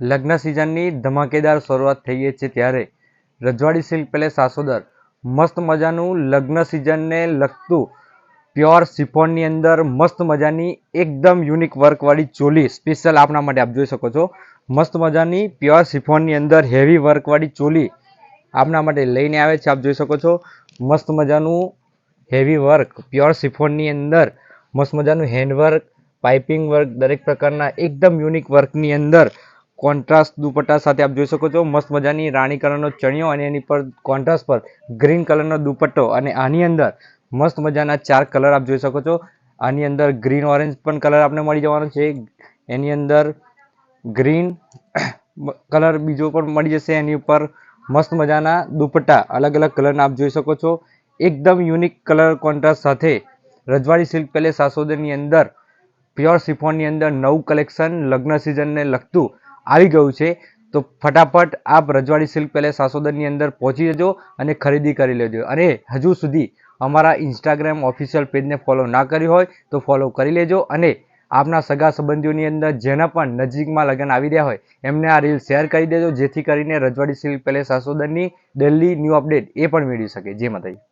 લગ્ન સિઝનની ધમાકેદાર શરૂઆત થઈ ગઈ છે ત્યારે રજવાડી સિલ્ક પેલેસ આસોદર મસ્ત મજાનું લગ્ન સિઝનને લગતું પ્યોર શિફોનની અંદર મસ્ત મજાની એકદમ યુનિક વર્કવાળી ચોલી સ્પેશિયલ આપના માટે આપ જોઈ શકો છો। મસ્ત મજાની પ્યોર શિફોનની અંદર હેવી વર્કવાળી ચોલી આપના માટે લઈને આવે છે। આપ જોઈ શકો છો મસ્ત મજાનું હેવી વર્ક પ્યોર શિફોનની અંદર મસ્ત મજાનું હેન્ડવર્ક પાઇપિંગ વર્ક દરેક પ્રકારના એકદમ યુનિક વર્કની અંદર કોન્ટ્રાસ્ટ દુપટ્ટા સાથે આપ જોઈ શકો છો। મસ્ત મજાની રાણી કલરનો ચણિયો અને એની પર કોન્ટ્રાસ્ટ પર ગ્રીન કલરનો દુપટ્ટો અને આની અંદર મસ્ત મજાના 4 કલર આપ જોઈ શકો છો। આની અંદર ગ્રીન ઓરેન્જ પણ કલર આપને મળી જવાનો છે, એની અંદર ગ્રીન કલર બીજો પણ મળી જશે। એની ઉપર મસ્ત મજાના દુપટ્ટા અલગ અલગ કલરના આપ જોઈ શકો છો। એકદમ યુનિક કલર કોન્ટ્રાસ્ટ સાથે રજવાડી સિલ્ક પેલેસ આસોદરની અંદર પ્યોર શિફોનની અંદર નવું કલેક્શન લગ્ન સિઝનને લગતું આવી ગયું છે। તો ફટાફટ આપ રજવાડી સિલ્ક પેલેસ આસોદરની અંદર પહોંચી જજો અને ખરીદી કરી લેજો। અને હજુ સુધી અમારા ઇન્સ્ટાગ્રામ ઓફિશિયલ પેજને ફોલો ના કર્યું હોય તો ફોલો કરી લેજો અને આપના સગા સંબંધીઓની અંદર જેના પણ નજીકમાં લગ્ન આવી રહ્યા હોય એમને આ રીલ શેર કરી દેજો, જેથી કરીને રજવાડી સિલ્ક પેલેસ આસોદરની ડેલી ન્યૂ અપડેટ એ પણ મેળવી શકે। જય માતાજી।